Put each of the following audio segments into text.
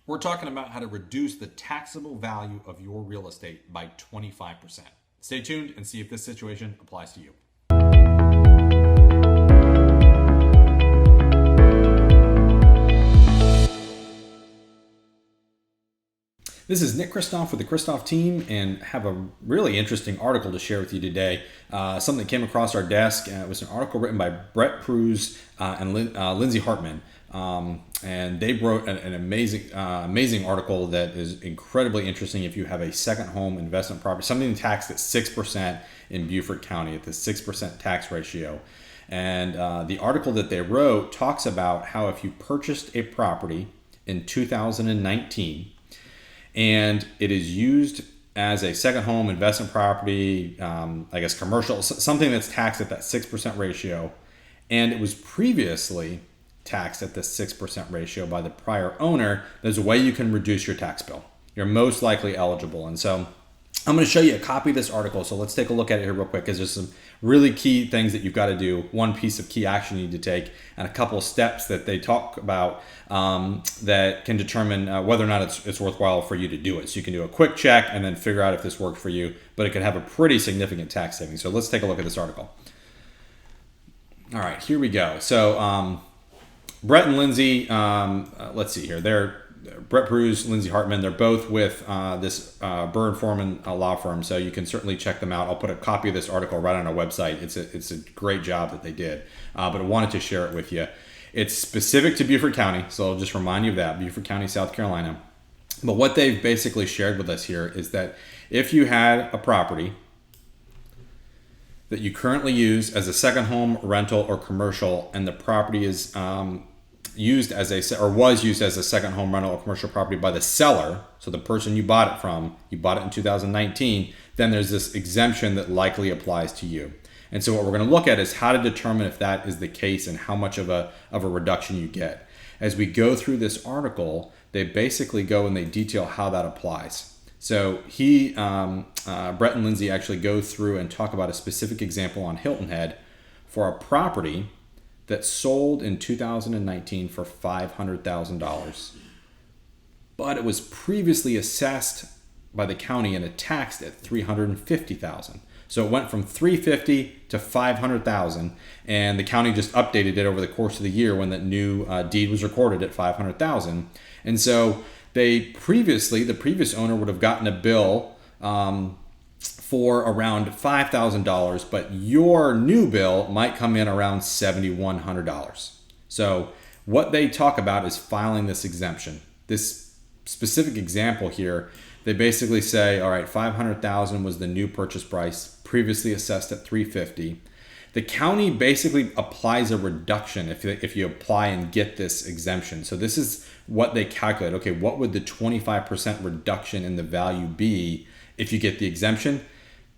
We're talking about how to reduce the taxable value of your real estate by 25%. Stay tuned and see if this situation applies to you. This is Nick Kristoff with the Kristoff team, and have a really interesting article to share with you today. Something that came across our desk. It was an article written by Bret, Pruehs, and Lindsay Hartman. And they wrote an amazing article that is incredibly interesting if you have a second home investment property, something taxed at 6% in Beaufort County at the 6% tax ratio. And the article that they wrote talks about how if you purchased a property in 2019 and it is used as a second home investment property, I guess commercial, something that's taxed at that 6% ratio, and it was previously taxed at the 6% ratio by the prior owner, there's a way you can reduce your tax bill. You're most likely eligible. And so I'm going to show you a copy of this article. So let's take a look at it here real quick, because there's some really key things that you've got to do. One piece of key action you need to take, and a couple of steps that they talk about that can determine whether or not it's worthwhile for you to do it. So you can do a quick check and then figure out if this worked for you, but it could have a pretty significant tax savings. So let's take a look at this article. All right, here we go. So Bret and Lindsay, let's see here. They're Bret Pruehs, Lindsay Hartman. They're both with this Burr Forman law firm, so you can certainly check them out. I'll put a copy of this article right on our website. It's a great job that they did, but I wanted to share it with you. It's specific to Beaufort County, so I'll just remind you of that, Beaufort County, South Carolina. But what they've basically shared with us here is that if you had a property that you currently use as a second home, rental, or commercial, and the property is used as was used as a second home, rental, or commercial property by the seller, so the person you bought it from, you bought it in 2019, then there's this exemption that likely applies to you. And so what we're going to look at is how to determine if that is the case and how much of a reduction you get. As we go through this article, they basically go and they detail how that applies. So Bret and Lindsay actually go through and talk about a specific example on Hilton Head for a property that sold in 2019 for $500,000, but it was previously assessed by the county and taxed at $350,000. So it went from $350,000 to $500,000, and the county just updated it over the course of the year when that new deed was recorded at $500,000. And so the previous owner would have gotten a bill for around $5,000, but your new bill might come in around $7,100. So what they talk about is filing this exemption. This specific example here, they basically say, all right, $500,000 was the new purchase price, previously assessed at $350,000. The county basically applies a reduction if you apply and get this exemption. So this is what they calculate. Okay, what would the 25% reduction in the value be if you get the exemption?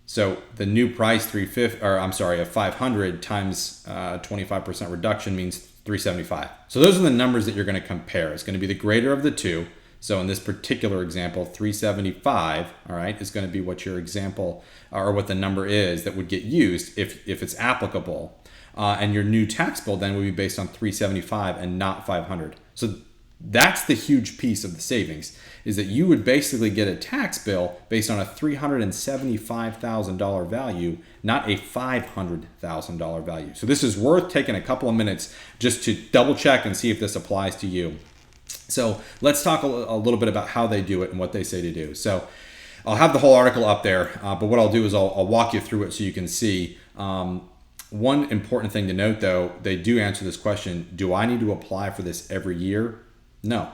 So the new price of 500 times 25% reduction means 375. So those are the numbers that you're going to compare. It's going to be the greater of the two. So in this particular example, 375, all right, is going to be what your example or what the number is that would get used if it's applicable. And your new tax bill then would be based on 375 and not 500. So that's the huge piece of the savings, is that you would basically get a tax bill based on a $375,000 value, not a $500,000 value. So this is worth taking a couple of minutes just to double check and see if this applies to you. So let's talk a little bit about how they do it and what they say to do. So I'll have the whole article up there, but what I'll do is I'll walk you through it so you can see. One important thing to note, though, they do answer this question: do I need to apply for this every year? No.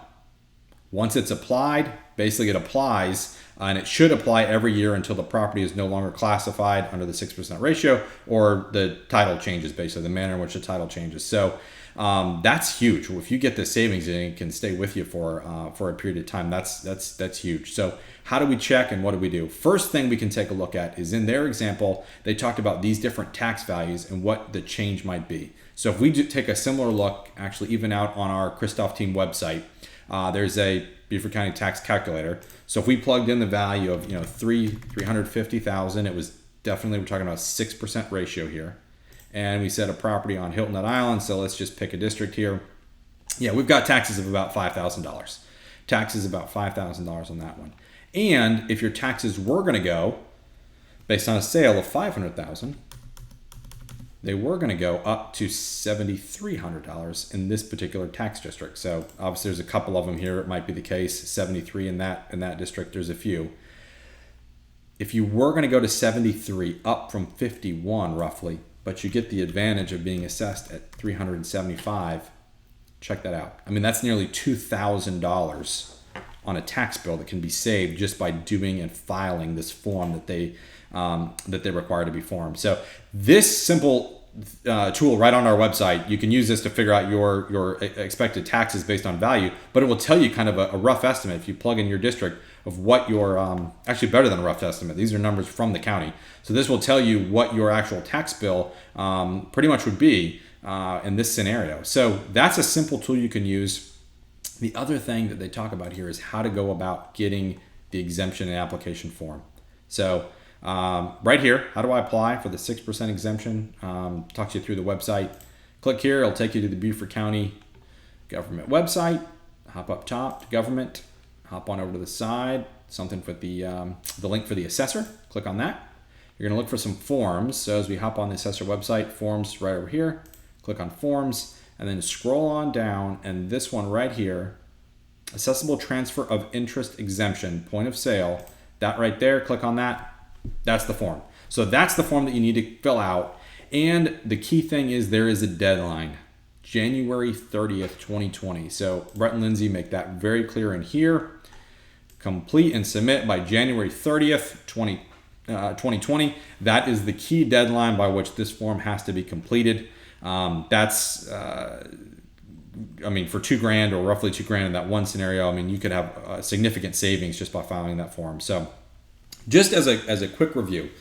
Once it's applied, basically it applies, and it should apply every year until the property is no longer classified under the 6% ratio or the title changes, basically the manner in which the title changes. So that's huge. If you get the savings and it can stay with you for a period of time, that's huge. So how do we check and what do we do? First thing we can take a look at is in their example, they talked about these different tax values and what the change might be. So if we take a similar look, actually even out on our Kristoff team website, there's a Beaufort County tax calculator. So if we plugged in the value of $350,000, it was definitely, we're talking about a 6% ratio here. And we set a property on Hilton Head Island, so let's just pick a district here. Yeah, we've got taxes of about $5,000. Taxes about $5,000 on that one. And if your taxes were going to go, based on a sale of $500,000, they were going to go up to $7,300 in this particular tax district. So obviously there's a couple of them here. It might be the case 73 in that district. There's a few. If you were going to go to 73, up from 51 roughly, but you get the advantage of being assessed at 375, check that out. I mean, that's nearly $2,000 on a tax bill that can be saved just by doing and filing this form that they require to be formed. So this simple tool right on our website, you can use this to figure out your expected taxes based on value, but it will tell you kind of a rough estimate if you plug in your district of what your, actually better than a rough estimate. These are numbers from the county. So this will tell you what your actual tax bill pretty much would be in this scenario. So that's a simple tool you can use. The other thing that they talk about here is how to go about getting the exemption and application form. So right here, how do I apply for the 6% exemption? Talks you through the website. Click here, it'll take you to the Beaufort County government website. Hop up top to government, hop on over to the side, something for the link for the assessor. Click on that. You're gonna look for some forms. So as we hop on the assessor website, forms right over here, click on forms, and then scroll on down, and this one right here, assessable transfer of interest exemption, point of sale, that right there, click on that. That's the form. So that's the form that you need to fill out. And the key thing is there is a deadline, January 30th, 2020. So Bret and Lindsay make that very clear in here. Complete and submit by January 30th, 2020. That is the key deadline by which this form has to be completed. That's, I mean, for $2,000 or roughly $2,000 in that one scenario, I mean, you could have significant savings just by filing that form. So just as a quick review,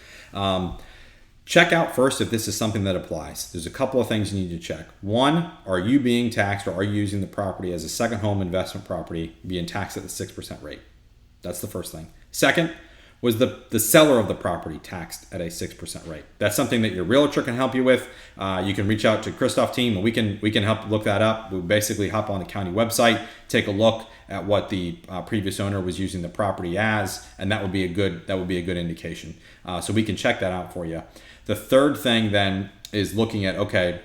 check out first if this is something that applies. There's a couple of things you need to check. One, are you being taxed or are you using the property as a second home investment property being taxed at the 6% rate? That's the first thing. Second, was the seller of the property taxed at a 6% rate? That's something that your realtor can help you with. You can reach out to Kristoff team and we can help look that up. We basically hop on the county website, take a look at what the previous owner was using the property as, and that would be a good indication. So we can check that out for you. The third thing then is looking at, okay,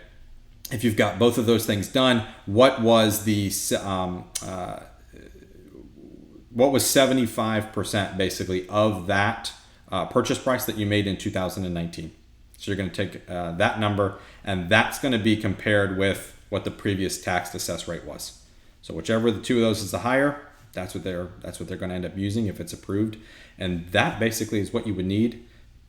if you've got both of those things done, what was 75% basically of that purchase price that you made in 2019? So you're going to take that number, and that's going to be compared with what the previous tax assess rate was. So whichever the two of those is the higher, that's what they're going to end up using if it's approved. And that basically is what you would need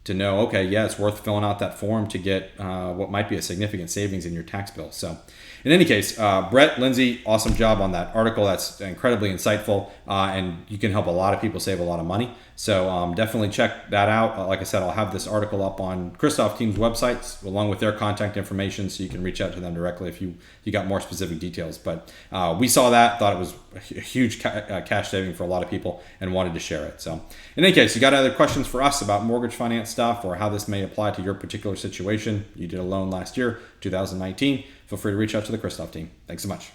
to know, okay, yeah, it's worth filling out that form to get what might be a significant savings in your tax bill. So in any case, Bret, Lindsay, awesome job on that article. That's incredibly insightful, and you can help a lot of people save a lot of money. So definitely check that out. Like I said, I'll have this article up on Kristoff team's websites along with their contact information, so you can reach out to them directly if you got more specific details. But we saw that, thought it was a huge cash saving for a lot of people, and wanted to share it. So in any case, you got other questions for us about mortgage finance stuff or how this may apply to your particular situation? You did a loan last year, 2019. Feel free to reach out to the Kristoff team. Thanks so much.